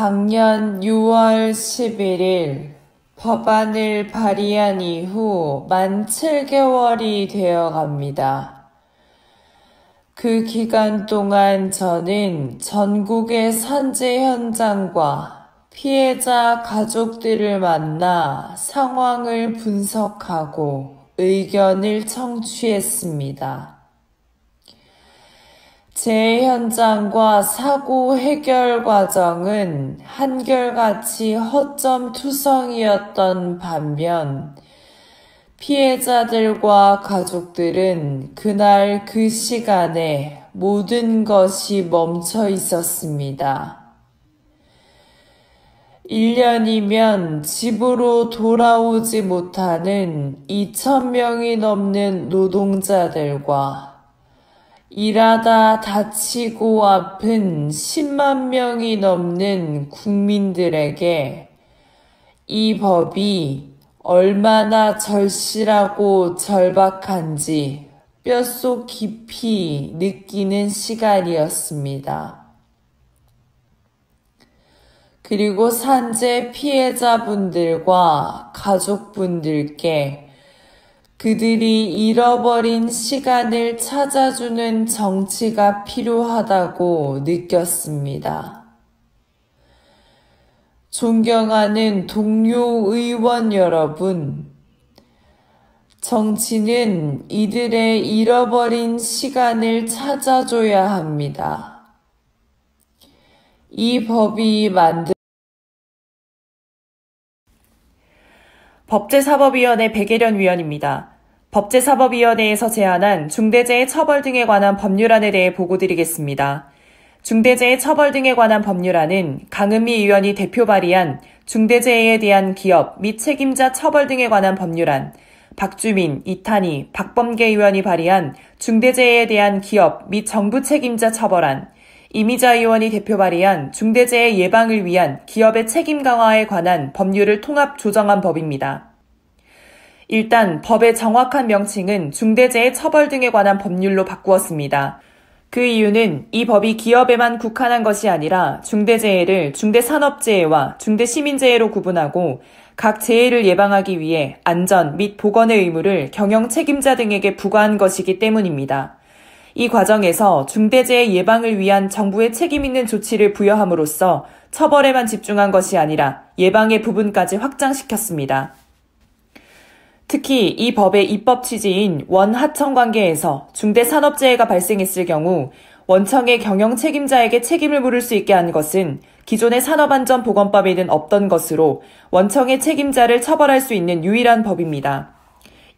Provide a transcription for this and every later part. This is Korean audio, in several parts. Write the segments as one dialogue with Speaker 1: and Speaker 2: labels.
Speaker 1: 작년 6월 11일 법안을 발의한 이후 만 7개월이 되어 갑니다. 그 기간 동안 저는 전국의 산재 현장과 피해자 가족들을 만나 상황을 분석하고 의견을 청취했습니다. 재해 현장과 사고 해결 과정은 한결같이 허점투성이었던 반면 피해자들과 가족들은 그날 그 시간에 모든 것이 멈춰 있었습니다. 1년이면 집으로 돌아오지 못하는 2,000명이 넘는 노동자들과 일하다 다치고 아픈 10만 명이 넘는 국민들에게 이 법이 얼마나 절실하고 절박한지 뼛속 깊이 느끼는 시간이었습니다. 그리고 산재 피해자분들과 가족분들께 그들이 잃어버린 시간을 찾아주는 정치가 필요하다고 느꼈습니다. 존경하는 동료 의원 여러분, 정치는 이들의 잃어버린 시간을 찾아줘야 합니다. 이 법이
Speaker 2: 법제사법위원회 백예련 위원입니다. 법제사법위원회에서 제안한 중대재해 처벌 등에 관한 법률안에 대해 보고드리겠습니다. 중대재해 처벌 등에 관한 법률안은 강은미 의원이 대표 발의한 중대재해에 대한 기업 및 책임자 처벌 등에 관한 법률안, 박주민, 이탄희, 박범계 의원이 발의한 중대재해에 대한 기업 및 정부 책임자 처벌안, 이미자 의원이 대표 발의한 중대재해 예방을 위한 기업의 책임 강화에 관한 법률을 통합 조정한 법입니다. 일단 법의 정확한 명칭은 중대재해 처벌 등에 관한 법률로 바꾸었습니다. 그 이유는 이 법이 기업에만 국한한 것이 아니라 중대재해를 중대산업재해와 중대시민재해로 구분하고 각 재해를 예방하기 위해 안전 및 보건의 의무를 경영 책임자 등에게 부과한 것이기 때문입니다. 이 과정에서 중대재해 예방을 위한 정부의 책임 있는 조치를 부여함으로써 처벌에만 집중한 것이 아니라 예방의 부분까지 확장시켰습니다. 특히 이 법의 입법 취지인 원하청 관계에서 중대산업재해가 발생했을 경우 원청의 경영 책임자에게 책임을 물을 수 있게 한 것은 기존의 산업안전보건법에는 없던 것으로 원청의 책임자를 처벌할 수 있는 유일한 법입니다.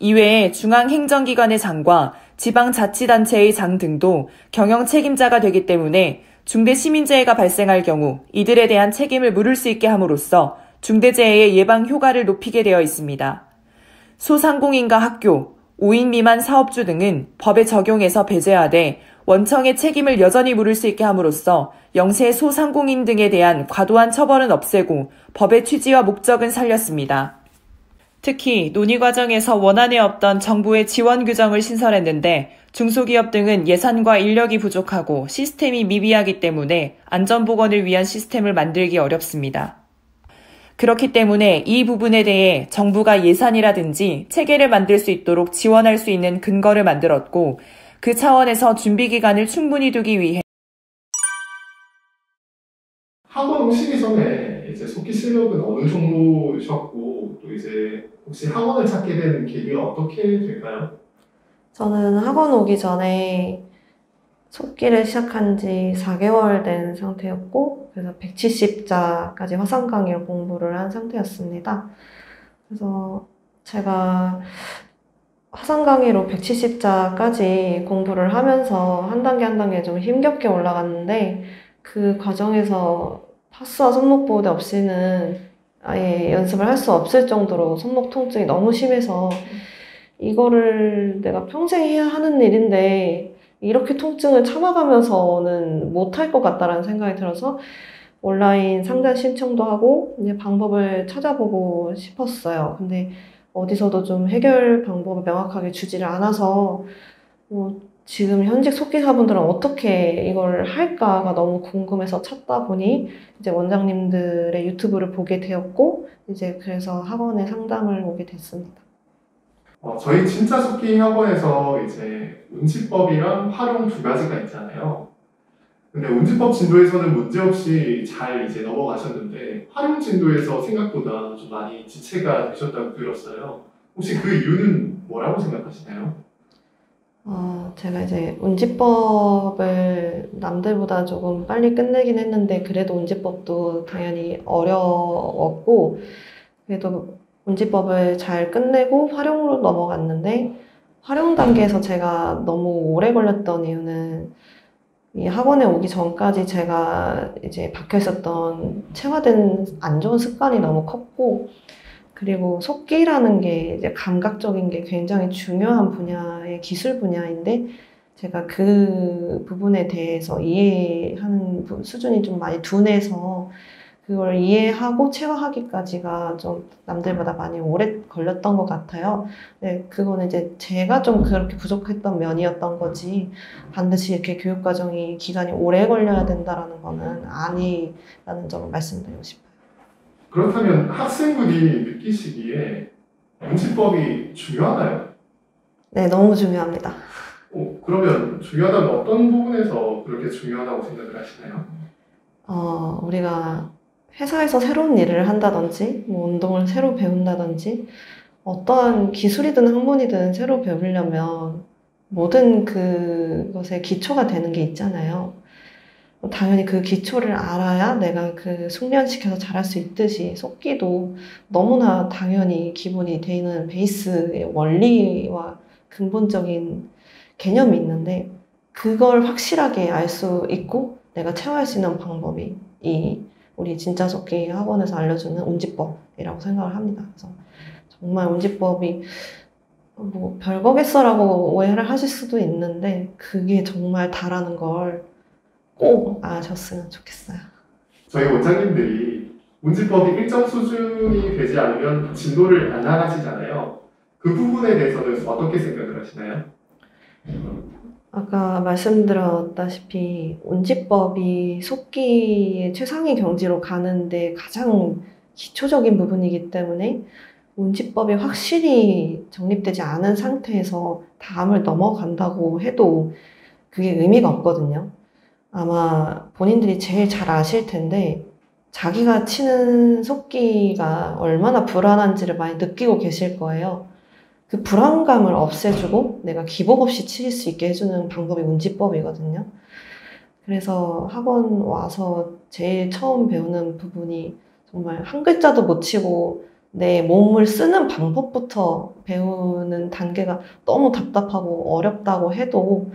Speaker 2: 이외에 중앙행정기관의 장과 지방자치단체의 장 등도 경영 책임자가 되기 때문에 중대시민재해가 발생할 경우 이들에 대한 책임을 물을 수 있게 함으로써 중대재해의 예방 효과를 높이게 되어 있습니다. 소상공인과 학교, 5인 미만 사업주 등은 법의 적용에서 배제하되 원청의 책임을 여전히 물을 수 있게 함으로써 영세 소상공인 등에 대한 과도한 처벌은 없애고 법의 취지와 목적은 살렸습니다. 특히 논의 과정에서 원안에 없던 정부의 지원 규정을 신설했는데 중소기업 등은 예산과 인력이 부족하고 시스템이 미비하기 때문에 안전보건을 위한 시스템을 만들기 어렵습니다. 그렇기 때문에 이 부분에 대해 정부가 예산이라든지 체계를 만들 수 있도록 지원할 수 있는 근거를 만들었고 그 차원에서 준비기간을 충분히 두기 위해
Speaker 3: 학원 오시기 전에 이제 속기 실력은 어느 정도셨고 또 이제 혹시 학원을 찾게 된 계기가 어떻게 될까요?
Speaker 4: 저는 학원 오기 전에 속기를 시작한 지 4개월 된 상태였고 그래서 170자까지 화상 강의를 공부를 한 상태였습니다. 그래서 제가 화상 강의로 170자까지 공부를 하면서 한 단계 한 단계 좀 힘겹게 올라갔는데 그 과정에서 파스와 손목보호대 없이는 아예 연습을 할 수 없을 정도로 손목 통증이 너무 심해서 이거를 내가 평생 해야 하는 일인데 이렇게 통증을 참아가면서는 못할 것 같다라는 생각이 들어서 온라인 상담 신청도 하고 이제 방법을 찾아보고 싶었어요. 근데 어디서도 좀 해결 방법을 명확하게 주지를 않아서 지금 현직 속기사분들은 어떻게 이걸 할까가 너무 궁금해서 찾다 보니 이제 원장님들의 유튜브를 보게 되었고 이제 그래서 학원에 상담을 오게 됐습니다.
Speaker 3: 저희 진짜 속기 학원에서 이제 운치법이랑 활용 두 가지가 있잖아요. 근데 운치법 진도에서는 문제없이 잘 이제 넘어가셨는데 활용 진도에서 생각보다 좀 많이 지체가 되셨다고 들었어요. 혹시 그 이유는 뭐라고 생각하시나요?
Speaker 4: 제가 이제 운지법을 남들보다 조금 빨리 끝내긴 했는데 그래도 운지법도 당연히 어려웠고 그래도 운지법을 잘 끝내고 활용으로 넘어갔는데 활용 단계에서 제가 너무 오래 걸렸던 이유는 이 학원에 오기 전까지 제가 이제 박혀 있었던 체화된 안 좋은 습관이 너무 컸고 그리고 속기라는 게 이제 감각적인 게 굉장히 중요한 분야의 기술 분야인데 제가 그 부분에 대해서 이해하는 수준이 좀 많이 둔해서 그걸 이해하고 체화하기까지가 좀 남들보다 많이 오래 걸렸던 것 같아요. 네, 그거는 이제 제가 좀 그렇게 부족했던 면이었던 거지 반드시 이렇게 교육 과정이 기간이 오래 걸려야 된다라는 거는 아니라는 점을 말씀드리고 싶어요.
Speaker 3: 그렇다면 학생분이 느끼시기에 운치법이 중요하나요?
Speaker 4: 네, 너무 중요합니다.
Speaker 3: 그러면 중요하다면 어떤 부분에서 그렇게 중요하다고 생각을 하시나요?
Speaker 4: 우리가 회사에서 새로운 일을 한다든지, 뭐 운동을 새로 배운다든지, 어떠한 기술이든 학문이든 새로 배우려면 모든 그것의 기초가 되는 게 있잖아요. 당연히 그 기초를 알아야 내가 그 숙련시켜서 잘할 수 있듯이 속기도 너무나 당연히 기본이 되는 베이스의 원리와 근본적인 개념이 있는데 그걸 확실하게 알 수 있고 내가 체화할 수 있는 방법이 이 우리 진짜 속기 학원에서 알려주는 운지법이라고 생각을 합니다. 그래서 정말 운지법이 뭐 별거겠어라고 오해를 하실 수도 있는데 그게 정말 다라는 걸 꼭 아셨으면 좋겠어요.
Speaker 3: 저희 원장님들이 운지법이 일정 수준이 되지 않으면 진도를 안 나가시잖아요. 그 부분에 대해서는 어떻게 생각을 하시나요?
Speaker 4: 아까 말씀드렸다시피 운지법이 속기의 최상위 경지로 가는데 가장 기초적인 부분이기 때문에 운지법이 확실히 정립되지 않은 상태에서 다음을 넘어간다고 해도 그게 의미가 없거든요. 아마 본인들이 제일 잘 아실 텐데 자기가 치는 속기가 얼마나 불안한지를 많이 느끼고 계실 거예요. 그 불안감을 없애주고 내가 기복 없이 칠 수 있게 해주는 방법이 운지법이거든요. 그래서 학원 와서 제일 처음 배우는 부분이 정말 한 글자도 못 치고 내 몸을 쓰는 방법부터 배우는 단계가 너무 답답하고 어렵다고 해도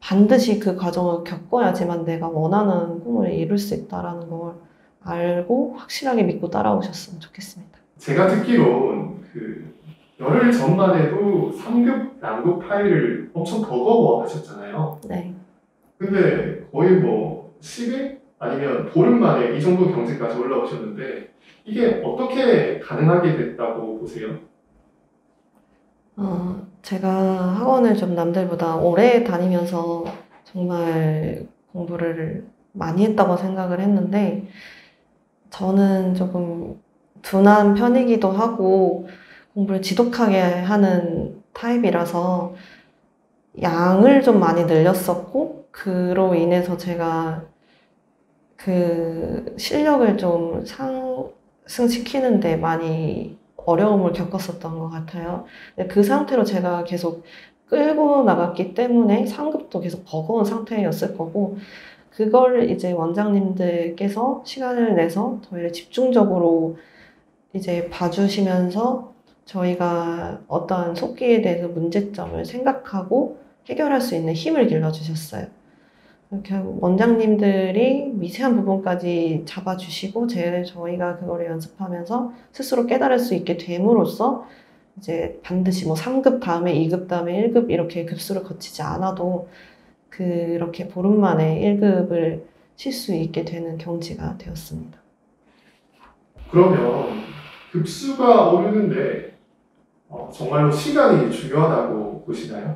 Speaker 4: 반드시 그 과정을 겪어야지만 내가 원하는 꿈을 이룰 수 있다는 걸 알고 확실하게 믿고 따라오셨으면 좋겠습니다.
Speaker 3: 제가 듣기론 열흘 전만 해도 3급 낭독 파일을 엄청 버거워 하셨잖아요.
Speaker 4: 네.
Speaker 3: 근데 거의 뭐 10일? 아니면 보름 만에 이 정도 경지까지 올라오셨는데 이게 어떻게 가능하게 됐다고 보세요?
Speaker 4: 제가 학원을 좀 남들보다 오래 다니면서 정말 공부를 많이 했다고 생각을 했는데 저는 조금 둔한 편이기도 하고 공부를 지독하게 하는 타입이라서 양을 좀 많이 늘렸었고 그로 인해서 제가 그 실력을 좀 상승시키는데 많이 어려움을 겪었었던 것 같아요. 그 상태로 제가 계속 끌고 나갔기 때문에 상급도 계속 버거운 상태였을 거고 그걸 이제 원장님들께서 시간을 내서 저희를 집중적으로 이제 봐주시면서 저희가 어떠한 속기에 대해서 문제점을 생각하고 해결할 수 있는 힘을 길러주셨어요. 결국 원장님들이 미세한 부분까지 잡아주시고 저희가 그거를 연습하면서 스스로 깨달을 수 있게 됨으로써 이제 반드시 뭐 3급 다음에 2급 다음에 1급 이렇게 급수를 거치지 않아도 그렇게 보름 만에 1급을 칠 수 있게 되는 경지가 되었습니다.
Speaker 3: 그러면 급수가 오르는데 정말로 시간이 중요하다고 보시나요?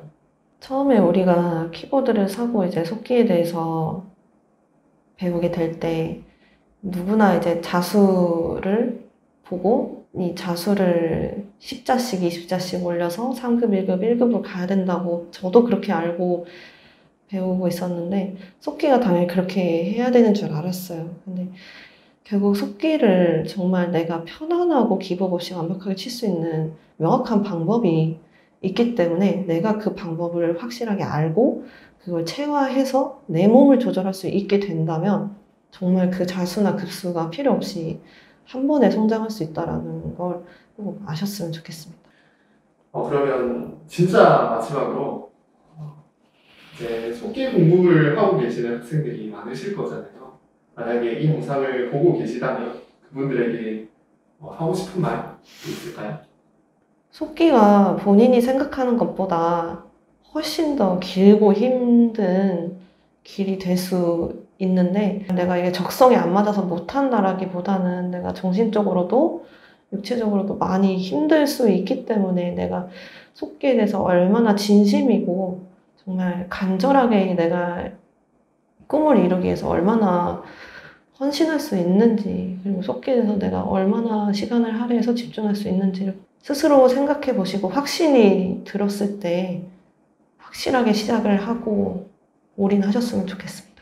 Speaker 4: 처음에 우리가 키보드를 사고 이제 속기에 대해서 배우게 될 때 누구나 이제 자수를 보고 이 자수를 10자씩, 20자씩 올려서 3급, 1급, 1급으로 가야 된다고 저도 그렇게 알고 배우고 있었는데 속기가 당연히 그렇게 해야 되는 줄 알았어요. 근데 결국 속기를 정말 내가 편안하고 기복 없이 완벽하게 칠 수 있는 명확한 방법이 있기 때문에 내가 그 방법을 확실하게 알고 그걸 체화해서 내 몸을 조절할 수 있게 된다면 정말 그 자수나 급수가 필요 없이 한 번에 성장할 수 있다는 걸 꼭 아셨으면 좋겠습니다.
Speaker 3: 그러면 진짜 마지막으로 이제 속기 공부를 하고 계시는 학생들이 많으실 거잖아요. 만약에 이 영상을 보고 계시다면 그분들에게 하고 싶은 말이 있을까요?
Speaker 4: 속기가 본인이 생각하는 것보다 훨씬 더 길고 힘든 길이 될 수 있는데 내가 이게 적성에 안 맞아서 못한다라기보다는 내가 정신적으로도 육체적으로도 많이 힘들 수 있기 때문에 내가 속기에 대해서 얼마나 진심이고 정말 간절하게 내가 꿈을 이루기 위해서 얼마나 헌신할 수 있는지 그리고 속기에 대해서 내가 얼마나 시간을 할애해서 집중할 수 있는지를 스스로 생각해 보시고 확신이 들었을 때 확실하게 시작을 하고 올인하셨으면 좋겠습니다.